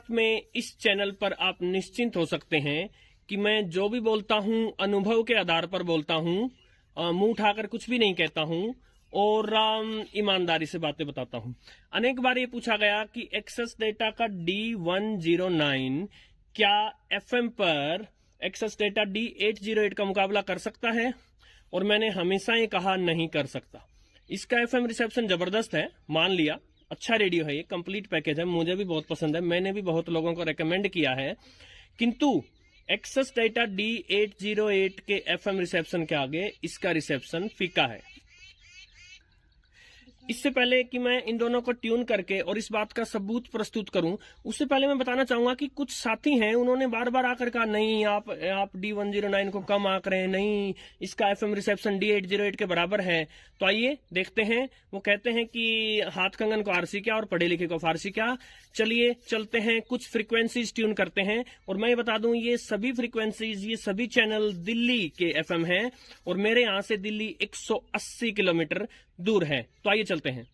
में इस चैनल पर आप निश्चिंत हो सकते हैं कि मैं जो भी बोलता हूं अनुभव के आधार पर बोलता हूं, मुंह उठाकर कुछ भी नहीं कहता हूं और ईमानदारी से बातें बताता हूं। अनेक बार ये पूछा गया कि एक्सेस डेटा का D109 क्या FM पर एक्सेस डेटा D808 का मुकाबला कर सकता है, और मैंने हमेशा ये कहा नहीं कर सकता। इसका FM रिसेप्शन जबरदस्त है, मान लिया, अच्छा रेडियो है, ये कंप्लीट पैकेज है, मुझे भी बहुत पसंद है, मैंने भी बहुत लोगों को रेकमेंड किया है, किंतु एक्सेस डेटा D808 के FM रिसेप्शन के आगे इसका रिसेप्शन फीका है। इससे पहले कि मैं इन दोनों को ट्यून करके और इस बात का सबूत प्रस्तुत करूं, उससे पहले मैं बताना चाहूंगा कि कुछ साथी हैं, उन्होंने बार बार आकर कहा नहीं आप D109 को कम आंक रहे हैं, नहीं इसका FM रिसेप्शन D808 के बराबर है। तो आइए देखते हैं। वो कहते हैं कि हाथ कंगन को आरसी क्या और पढ़े लिखे को फारसी क्या। चलिए चलते हैं, कुछ फ्रीक्वेंसीज ट्यून करते हैं। और मैं ये बता दूं, ये सभी फ्रीक्वेंसीज, ये सभी चैनल दिल्ली के FM हैं और मेरे यहां से दिल्ली 180 किलोमीटर दूर है। तो आइए चलते हैं।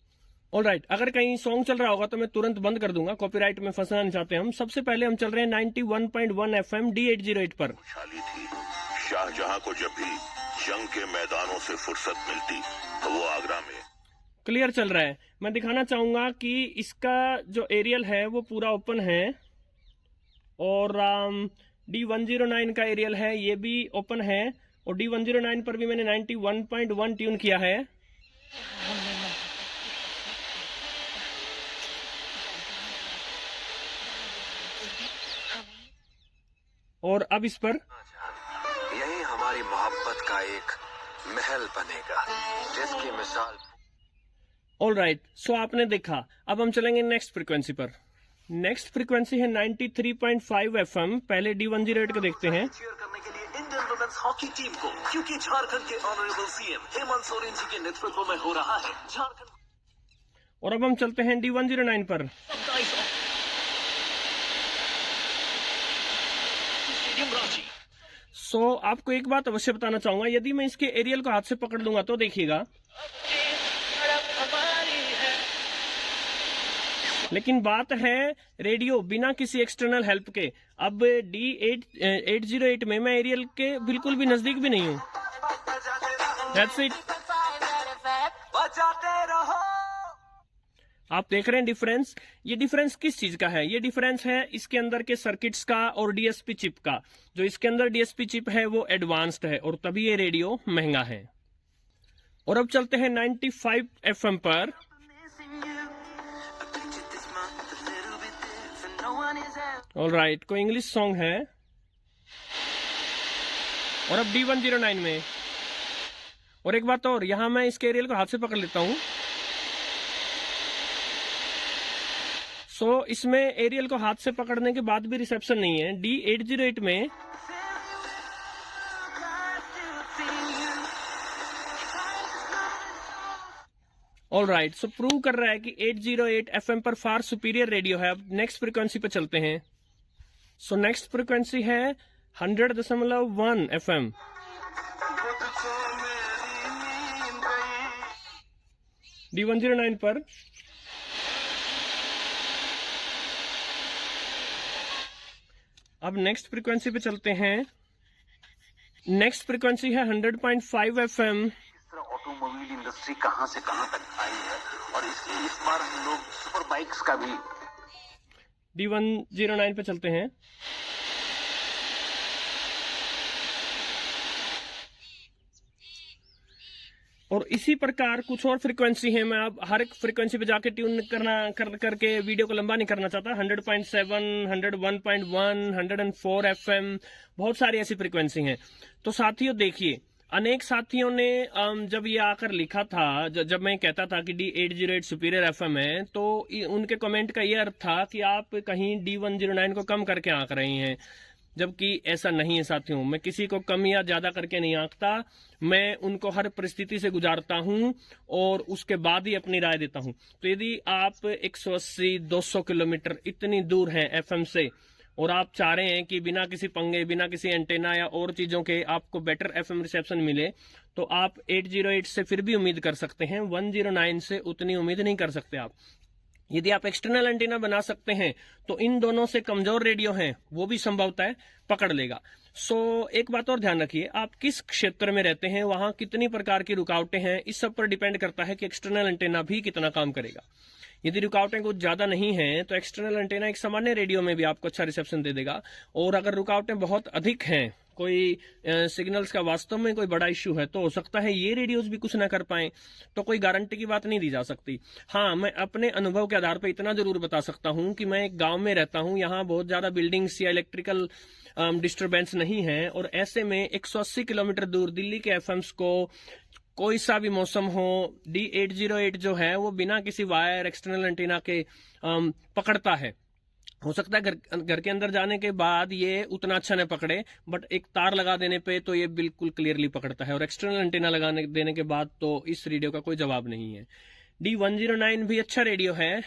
ऑलराइट, अगर कहीं सॉन्ग चल रहा होगा तो मैं तुरंत बंद कर दूंगा, कॉपीराइट में फंसना नहीं चाहते हम। सबसे पहले हम चल रहे हैं 91.1 FM D808 पर। खुशहाली थी शाहजहां को जब भी जंग के मैदानों से फुर्सत मिलती तो वो आगरा में। क्लियर चल रहा है। मैं दिखाना चाहूंगा कि इसका जो एरियल है वो पूरा ओपन है और D109 का एरियल है ये भी ओपन है, और D109 पर भी मैंने 91.1 ट्यून किया है। और अब इस पर यही हमारी मोहब्बत का एक महल बनेगा जिसकी मिसाल। ऑलराइट, सो आपने देखा। अब हम चलेंगे नेक्स्ट फ्रीक्वेंसी पर। नेक्स्ट फ्रीक्वेंसी है 93.5 FM। पहले D108 को देखते हैं। चीयर करने के लिए इंडियन वुमेन्स हॉकी टीम को, क्योंकि झारखंड के ऑनरेबल CM हेमंत सोरेन जी के नेतृत्व में हो रहा है झारखंड। और अब हम चलते हैं D109 पर। सो आपको एक बात अवश्य बताना चाहूंगा, यदि मैं इसके एरियल को हाथ से पकड़ लूंगा तो देखिएगा, लेकिन बात है रेडियो बिना किसी एक्सटर्नल हेल्प के। अब D808 में मैं एरियल के बिल्कुल भी नजदीक भी नहीं हूं। That's it। आप देख रहे हैं डिफरेंस। ये डिफरेंस किस चीज का है? ये डिफरेंस है इसके अंदर के सर्किट्स का और DSP चिप का। जो इसके अंदर DSP चिप है वो एडवांस्ड है और तभी ये रेडियो महंगा है। और अब चलते हैं 95 FM पर। ऑलराइट, कोई इंग्लिश सॉन्ग है। और अब D109 में। और एक बात और, यहां मैं इसके एरियल को हाथ से पकड़ लेता हूं। सो इसमें एरियल को हाथ से पकड़ने के बाद भी रिसेप्शन नहीं है। D808 में ऑलराइट, सो प्रूव कर रहा है कि 808 FM पर फार सुपीरियर रेडियो है। अब नेक्स्ट फ्रीक्वेंसी पे चलते हैं। सो नेक्स्ट फ्रीक्वेंसी है 100.1 FM। D109 पर। अब नेक्स्ट फ्रीक्वेंसी पे चलते हैं। नेक्स्ट फ्रीक्वेंसी है 100.5 FM। ऑटोमोबाइल इंडस्ट्री कहां से कहां तक आई है, और इसलिए इस बार हम लोग सुपर बाइक्स का भी। D109 पे चलते हैं। और इसी प्रकार कुछ और फ्रीक्वेंसी है। मैं अब हर एक फ्रीक्वेंसी पे जाके ट्यून करके वीडियो को लंबा नहीं करना चाहता। 100.7, 101.1, 104 FM, बहुत सारी ऐसी फ्रीक्वेंसी हैं। तो साथियों देखिए, अनेक साथियों ने जब ये आकर लिखा था, जब मैं कहता था कि D808 सुपीरियर FM है, तो उनके कमेंट का ये अर्थ था कि आप कहीं D109 को कम करके आंक रहे हैं, जबकि ऐसा नहीं है साथियों। मैं किसी को कम या ज्यादा करके नहीं आंकता, मैं उनको हर परिस्थिति से गुजारता हूं और उसके बाद ही अपनी राय देता हूं। तो यदि आप 180-200 किलोमीटर इतनी दूर हैं FM से और आप चाह रहे हैं कि बिना किसी पंगे, बिना किसी एंटेना या और चीजों के आपको बेटर FM रिसेप्शन मिले, तो आप 808 से फिर भी उम्मीद कर सकते हैं, 109 से उतनी उम्मीद नहीं कर सकते आप। यदि आप एक्सटर्नल एंटीना बना सकते हैं तो इन दोनों से कमजोर रेडियो हैं वो भी संभवतः पकड़ लेगा। सो एक बात और ध्यान रखिए, आप किस क्षेत्र में रहते हैं, वहां कितनी प्रकार की रुकावटें हैं, इस सब पर डिपेंड करता है कि एक्सटर्नल एंटीना भी कितना काम करेगा। यदि रुकावटें कुछ ज्यादा नहीं हैं तो एक्सटर्नल एंटीना एक सामान्य रेडियो में भी आपको अच्छा रिसेप्शन दे देगा, और अगर रुकावटें बहुत अधिक हैं, कोई सिग्नल्स का वास्तव में कोई बड़ा इश्यू है, तो हो सकता है ये रेडियोस भी कुछ ना कर पाए। तो कोई गारंटी की बात नहीं दी जा सकती। हाँ, मैं अपने अनुभव के आधार पर इतना जरूर बता सकता हूँ कि मैं एक गांव में रहता हूँ, यहाँ बहुत ज्यादा बिल्डिंग्स या इलेक्ट्रिकल डिस्टरबेंस नहीं है, और ऐसे में 180 किलोमीटर दूर दिल्ली के एफएम्स को कोई सा भी मौसम हो, D808 जो है वो बिना किसी वायर एक्सटर्नल एंटीना के पकड़ता है। हो सकता है घर के अंदर जाने के बाद ये उतना अच्छा न पकड़े, बट एक तार लगा देने पे तो ये बिल्कुल क्लियरली पकड़ता है, और एक्सटर्नल एंटीना लगाने देने के बाद तो इस रेडियो का कोई जवाब नहीं है। D109 भी अच्छा रेडियो है,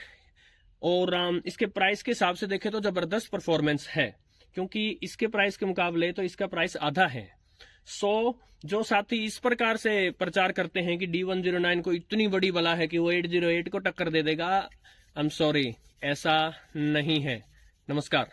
और इसके प्राइस के हिसाब से देखें तो जबरदस्त परफॉर्मेंस है, क्योंकि इसके प्राइस के मुकाबले तो इसका प्राइस आधा है। सो जो साथी इस प्रकार से प्रचार करते हैं कि D109 को इतनी बड़ी बला है कि वो 808 को टक्कर दे देगा, आई एम सॉरी, ऐसा नहीं है। नमस्कार।